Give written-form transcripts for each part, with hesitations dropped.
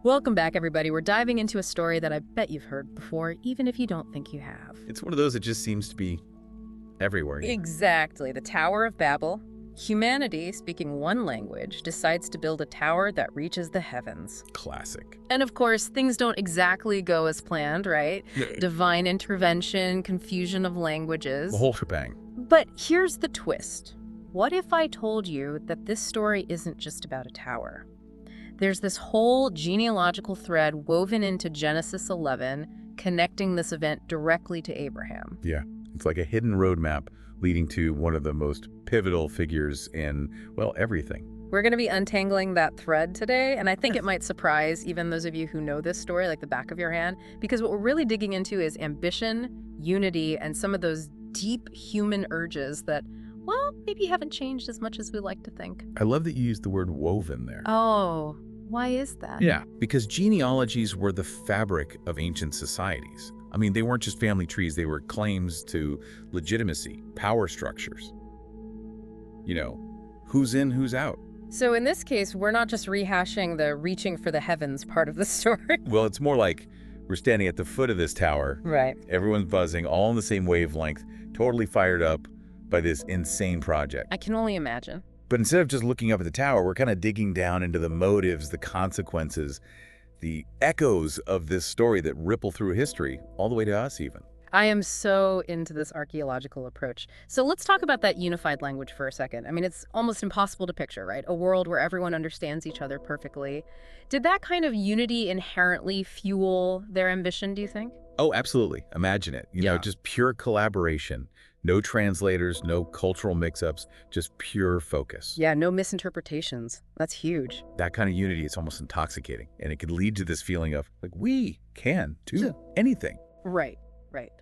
Welcome back, everybody. We're diving into a story that I bet you've heard before, even if you don't think you have. It's one of those that just seems to be everywhere. Exactly. The Tower of Babel. Humanity, speaking one language, decides to build a tower that reaches the heavens. Classic. And of course, things don't exactly go as planned, right? Divine intervention, confusion of languages. The whole shebang. But here's the twist. What if I told you that this story isn't just about a tower? There's this whole genealogical thread woven into Genesis 11, connecting this event directly to Abraham. Yeah, it's like a hidden roadmap leading to one of the most pivotal figures in, well, everything. We're going to be untangling that thread today, and I think it might surprise even those of you who know this story like the back of your hand, because what we're really digging into is ambition, unity, and some of those deep human urges that, well, maybe haven't changed as much as we like to think. I love that you used the word woven there. Oh, why is that? Yeah, because genealogies were the fabric of ancient societies. I mean, they weren't just family trees, they were claims to legitimacy, power structures. You know, who's in, who's out. So in this case, we're not just rehashing the reaching for the heavens part of the story. Well, it's more like we're standing at the foot of this tower. Right. Everyone's buzzing, all on the same wavelength, totally fired up by this insane project. I can only imagine. But instead of just looking up at the tower, we're kind of digging down into the motives, the consequences, the echoes of this story that ripple through history, all the way to us even. I am so into this archaeological approach. So let's talk about that unified language for a second. I mean, it's almost impossible to picture, right? A world where everyone understands each other perfectly. Did that kind of unity inherently fuel their ambition, do you think? Oh, absolutely. Imagine it. You know, just pure collaboration. No translators, no cultural mix-ups, just pure focus. Yeah, no misinterpretations. That's huge. That kind of unity is almost intoxicating, and it could lead to this feeling of, like, we can do anything. Right, right.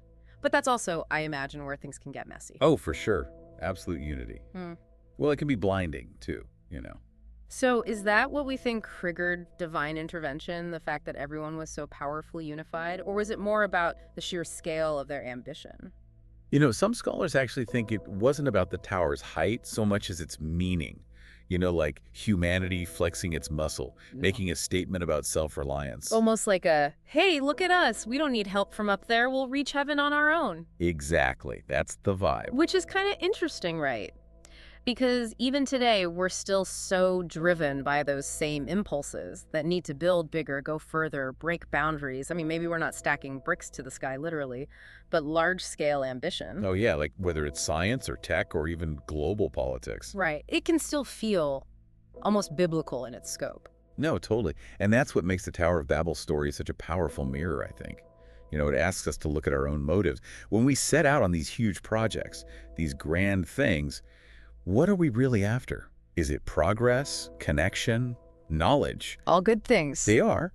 But that's also, I imagine, where things can get messy. Oh, for sure. Absolute unity. Well, it can be blinding, too, you know. So is that what we think triggered divine intervention, the fact that everyone was so powerfully unified? Or was it more about the sheer scale of their ambition? You know, some scholars actually think it wasn't about the tower's height so much as its meaning. You know, like humanity flexing its muscle, making a statement about self-reliance. Almost like a, hey, look at us. We don't need help from up there. We'll reach heaven on our own. Exactly. That's the vibe. Which is kind of interesting, right? Because even today, we're still so driven by those same impulses that need to build bigger, go further, break boundaries. I mean, maybe we're not stacking bricks to the sky, literally, but large-scale ambition. Oh, yeah, like whether it's science or tech or even global politics. Right. It can still feel almost biblical in its scope. No, totally. And that's what makes the Tower of Babel story such a powerful mirror, I think. You know, it asks us to look at our own motives. When we set out on these huge projects, these grand things, what are we really after? Is it progress, connection, knowledge? All good things. They are.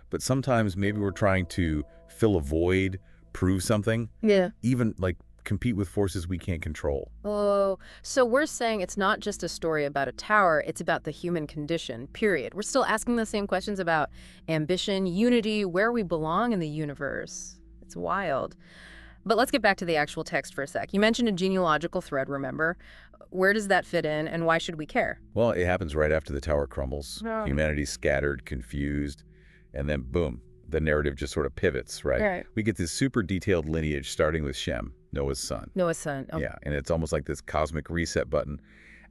But sometimes maybe we're trying to fill a void, prove something. Yeah. Even like compete with forces we can't control. Oh, so we're saying it's not just a story about a tower, it's about the human condition, period. We're still asking the same questions about ambition, unity, where we belong in the universe. It's wild. But let's get back to the actual text for a sec. You mentioned a genealogical thread, remember? Where does that fit in, and why should we care? Well, it happens right after the tower crumbles. Oh. Humanity's scattered, confused, and then boom, the narrative just sort of pivots, right? Right. We get this super detailed lineage starting with Shem, Noah's son. Noah's son. Oh. Yeah, and it's almost like this cosmic reset button.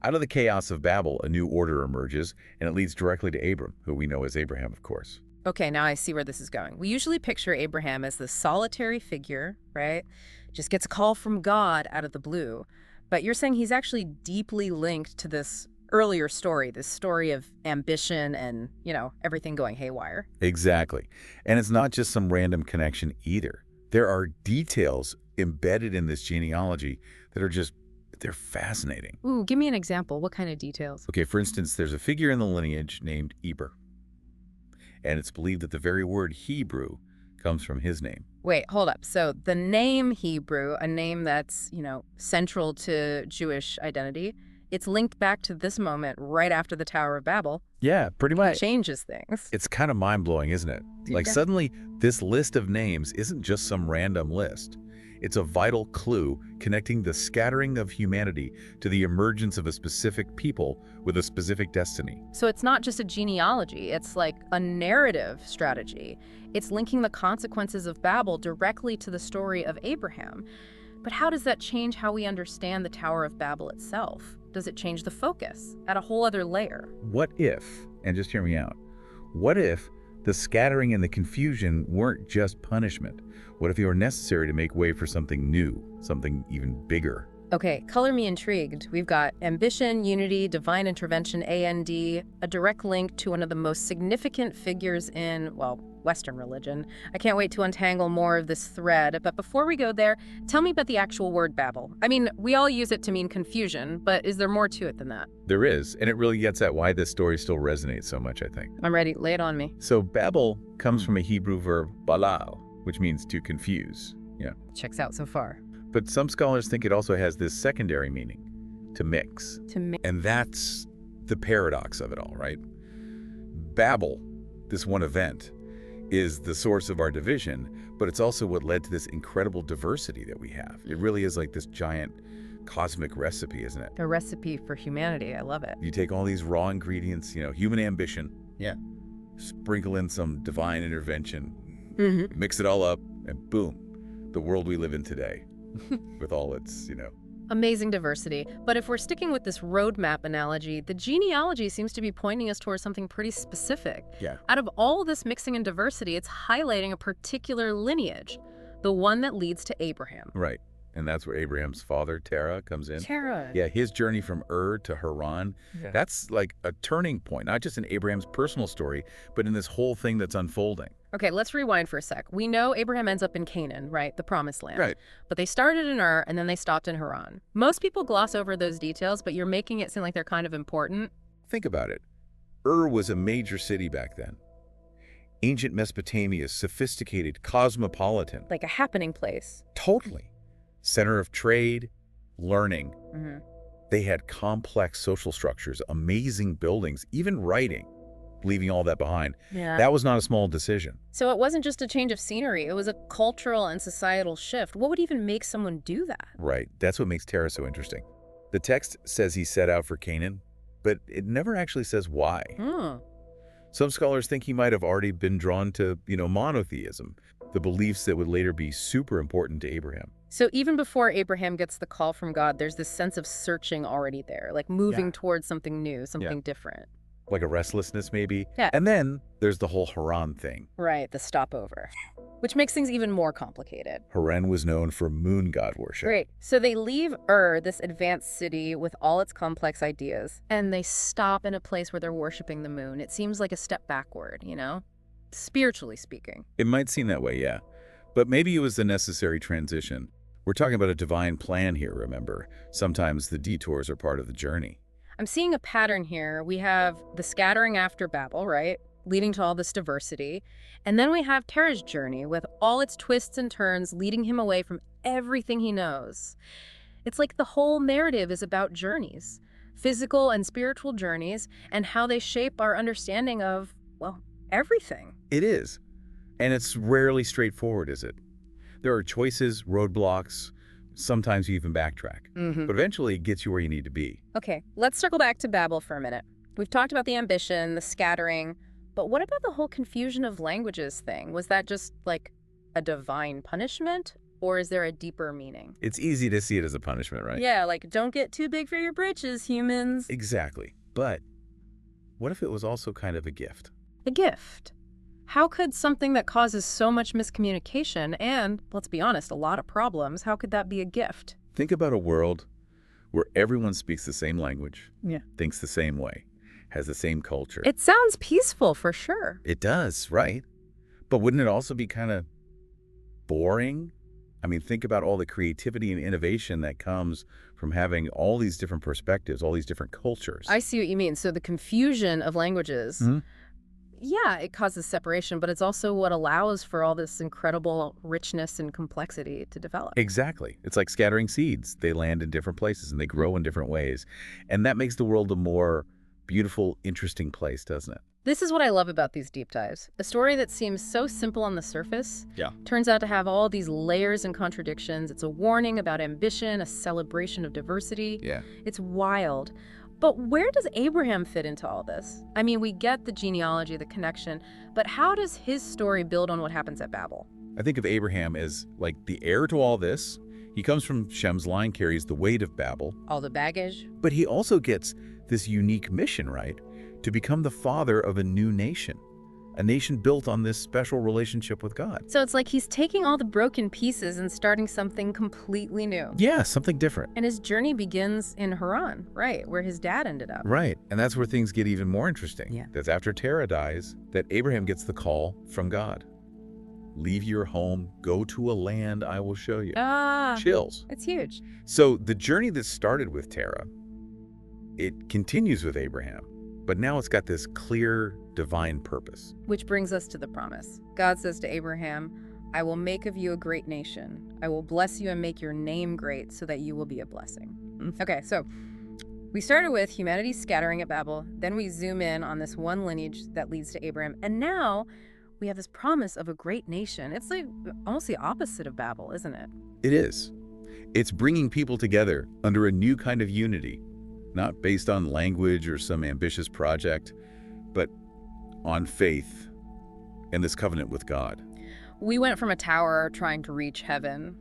Out of the chaos of Babel, a new order emerges, and it leads directly to Abram, who we know as Abraham, of course. Okay, now I see where this is going. We usually picture Abraham as the solitary figure, right? Just gets a call from God out of the blue. But you're saying he's actually deeply linked to this earlier story, this story of ambition and, you know, everything going haywire. Exactly. And it's not just some random connection either. There are details embedded in this genealogy that are just, they're fascinating. Ooh, give me an example. What kind of details? Okay, for instance, there's a figure in the lineage named Eber. And it's believed that the very word Hebrew comes from his name. Wait, hold up. So the name Hebrew, a name that's, you know, central to Jewish identity, it's linked back to this moment right after the Tower of Babel. Yeah, pretty much. Changes things. It's kind of mind-blowing, isn't it? Like suddenly this list of names isn't just some random list. It's a vital clue connecting the scattering of humanity to the emergence of a specific people with a specific destiny. So it's not just a genealogy, it's like a narrative strategy. It's linking the consequences of Babel directly to the story of Abraham. But how does that change how we understand the Tower of Babel itself? Does it change the focus at a whole other layer? What if, and just hear me out, what if the scattering and the confusion weren't just punishment? What if they were necessary to make way for something new, something even bigger? Okay, color me intrigued. We've got ambition, unity, divine intervention, A.N.D., a direct link to one of the most significant figures in, well, Western religion. I can't wait to untangle more of this thread, but before we go there, tell me about the actual word Babel. I mean, we all use it to mean confusion, but is there more to it than that? There is, and it really gets at why this story still resonates so much, I think. I'm ready. Lay it on me. So Babel comes from a Hebrew verb, balal, which means to confuse. Yeah. Checks out so far. But some scholars think it also has this secondary meaning, to mix. And that's the paradox of it all, right? Babel, this one event, is the source of our division, but it's also what led to this incredible diversity that we have. It really is like this giant cosmic recipe, isn't it? A recipe for humanity. I love it. You take all these raw ingredients, human ambition. Yeah. Sprinkle in some divine intervention, mix it all up, and boom, the world we live in today with all its, Amazing diversity. But if we're sticking with this roadmap analogy, the genealogy seems to be pointing us towards something pretty specific. Yeah. Out of all this mixing and diversity, it's highlighting a particular lineage, the one that leads to Abraham. Right. And that's where Abraham's father, Terah, comes in. Terah. Yeah, his journey from Ur to Haran, that's like a turning point, not just in Abraham's personal story, but in this whole thing that's unfolding. Okay, let's rewind for a sec. We know Abraham ends up in Canaan, right? The promised land. Right. But they started in Ur, and then they stopped in Haran. Most people gloss over those details, but you're making it seem like they're kind of important. Think about it. Ur was a major city back then. Ancient Mesopotamia, sophisticated, cosmopolitan. Like a happening place. Totally. Center of trade, learning. They had complex social structures, amazing buildings, even writing, leaving all that behind. Yeah. That was not a small decision. So it wasn't just a change of scenery, it was a cultural and societal shift. What would even make someone do that? Right. That's what makes Terah so interesting. The text says he set out for Canaan, but it never actually says why. Some scholars think he might have already been drawn to, monotheism, the beliefs that would later be super important to Abraham. So even before Abraham gets the call from God, there's this sense of searching already there, like moving towards something new, something different. Like a restlessness, maybe? Yeah. And then there's the whole Haran thing. Right, the stopover, which makes things even more complicated. Haran was known for moon god worship. Great. So they leave Ur, this advanced city with all its complex ideas, and they stop in a place where they're worshiping the moon. It seems like a step backward, spiritually speaking. It might seem that way, yeah. But maybe it was the necessary transition. We're talking about a divine plan here, remember? Sometimes the detours are part of the journey. I'm seeing a pattern here. We have the scattering after Babel, right? Leading to all this diversity. And then we have Terah's journey with all its twists and turns, leading him away from everything he knows. It's like the whole narrative is about journeys, physical and spiritual journeys, and how they shape our understanding of, well, everything. It is. And it's rarely straightforward, is it? There are choices, roadblocks, sometimes you even backtrack. But eventually it gets you where you need to be. Okay, let's circle back to Babel for a minute. We've talked about the ambition, the scattering, but what about the whole confusion of languages thing? Was that just like a divine punishment, or is there a deeper meaning? It's easy to see it as a punishment, right? Yeah, like don't get too big for your britches, humans. Exactly. But what if it was also kind of a gift? A gift. How could something that causes so much miscommunication and, let's be honest, a lot of problems, how could that be a gift? Think about a world where everyone speaks the same language, thinks the same way, has the same culture. It sounds peaceful for sure. It does, right? But wouldn't it also be kind of boring? I mean, think about all the creativity and innovation that comes from having all these different perspectives, all these different cultures. I see what you mean. So the confusion of languages, yeah, it causes separation, but it's also what allows for all this incredible richness and complexity to develop. Exactly. It's like scattering seeds. They land in different places and they grow in different ways. And that makes the world a more beautiful, interesting place, doesn't it? This is what I love about these deep dives. A story that seems so simple on the surface Yeah. turns out to have all these layers and contradictions. It's a warning about ambition, a celebration of diversity. Yeah. It's wild. But where does Abraham fit into all this? I mean, we get the genealogy, the connection, but how does his story build on what happens at Babel? I think of Abraham as like the heir to all this. He comes from Shem's line, carries the weight of Babel. All the baggage? But he also gets this unique mission, right? To become the father of a new nation. A nation built on this special relationship with God. So it's like he's taking all the broken pieces and starting something completely new. Yeah, something different. And his journey begins in Haran, right, where his dad ended up. Right, and that's where things get even more interesting. Yeah. That's after Terah dies, that Abraham gets the call from God. Leave your home, go to a land I will show you. Chills. It's huge. So the journey that started with Terah, it continues with Abraham, but now it's got this clear divine purpose. Which brings us to the promise. God says to Abraham, I will make of you a great nation. I will bless you and make your name great so that you will be a blessing. Okay, so we started with humanity scattering at Babel. Then we zoom in on this one lineage that leads to Abraham. And now we have this promise of a great nation. It's like almost the opposite of Babel, isn't it? It is. It's bringing people together under a new kind of unity, not based on language or some ambitious project, but on faith and this covenant with God. We went from a tower trying to reach heaven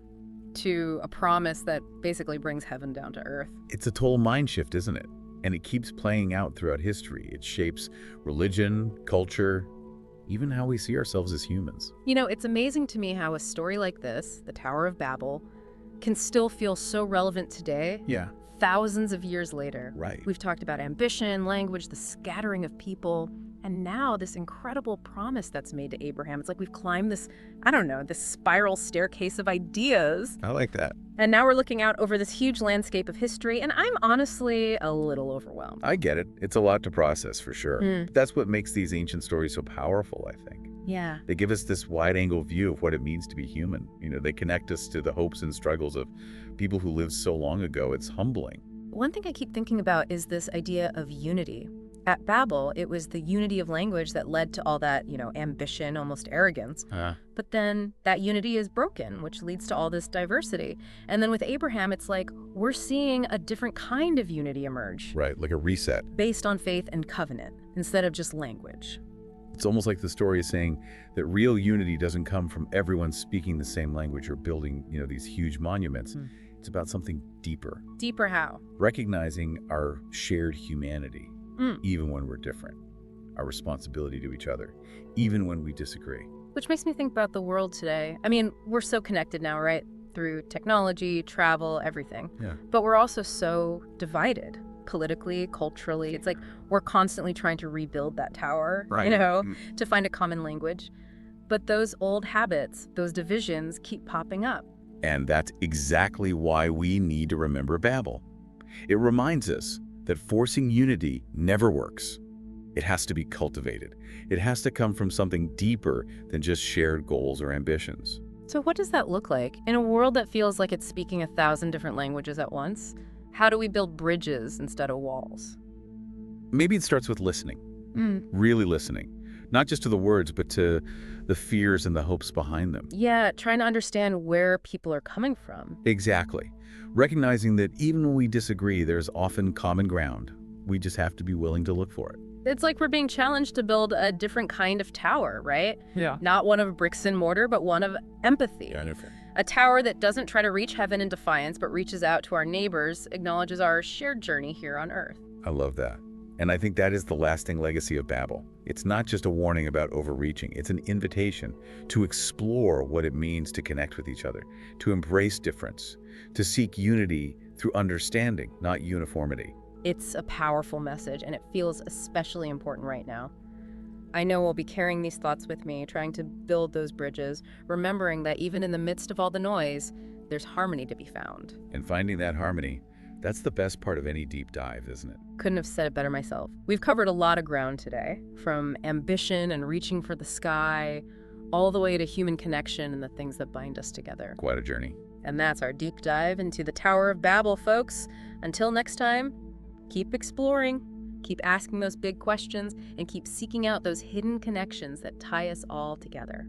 to a promise that basically brings heaven down to earth. It's a total mind shift, isn't it? And it keeps playing out throughout history. It shapes religion, culture, even how we see ourselves as humans. You know, it's amazing to me how a story like this, the Tower of Babel, can still feel so relevant today. Yeah. Thousands of years later. Right. We've talked about ambition, language, the scattering of people, and now this incredible promise that's made to Abraham. It's like we've climbed this, I don't know, this spiral staircase of ideas. I like that. And now we're looking out over this huge landscape of history, and I'm honestly a little overwhelmed. I get it. It's a lot to process for sure. But that's what makes these ancient stories so powerful, I think. Yeah. They give us this wide-angle view of what it means to be human. You know, they connect us to the hopes and struggles of people who lived so long ago. It's humbling. One thing I keep thinking about is this idea of unity. At Babel, it was the unity of language that led to all that, ambition, almost arrogance. But then that unity is broken, which leads to all this diversity. And then with Abraham, it's like we're seeing a different kind of unity emerge. Right, like a reset. Based on faith and covenant, instead of just language. It's almost like the story is saying that real unity doesn't come from everyone speaking the same language or building, these huge monuments. It's about something deeper. Deeper how? Recognizing our shared humanity, even when we're different. Our responsibility to each other, even when we disagree. Which makes me think about the world today. I mean, we're so connected now, right? Through technology, travel, everything. Yeah. But we're also so divided. Politically, culturally. It's like we're constantly trying to rebuild that tower, right. To find a common language. But those old habits, those divisions keep popping up. And that's exactly why we need to remember Babel. It reminds us that forcing unity never works. It has to be cultivated. It has to come from something deeper than just shared goals or ambitions. So what does that look like? In a world that feels like it's speaking 1,000 different languages at once, how do we build bridges instead of walls? Maybe it starts with listening, really listening, not just to the words, but to the fears and the hopes behind them. Yeah, trying to understand where people are coming from. Exactly. Recognizing that even when we disagree, there's often common ground. We just have to be willing to look for it. It's like we're being challenged to build a different kind of tower, right? Yeah. Not one of bricks and mortar, but one of empathy. Yeah, A tower that doesn't try to reach heaven in defiance, but reaches out to our neighbors, acknowledges our shared journey here on earth. I love that. And I think that is the lasting legacy of Babel. It's not just a warning about overreaching. It's an invitation to explore what it means to connect with each other, to embrace difference, to seek unity through understanding, not uniformity. It's a powerful message, and it feels especially important right now. I know we'll be carrying these thoughts with me, trying to build those bridges, remembering that even in the midst of all the noise, there's harmony to be found. And finding that harmony, that's the best part of any deep dive, isn't it? Couldn't have said it better myself. We've covered a lot of ground today, from ambition and reaching for the sky, all the way to human connection and the things that bind us together. Quite a journey. And that's our deep dive into the Tower of Babel, folks. Until next time, keep exploring, Keep asking those big questions and keep seeking out those hidden connections that tie us all together.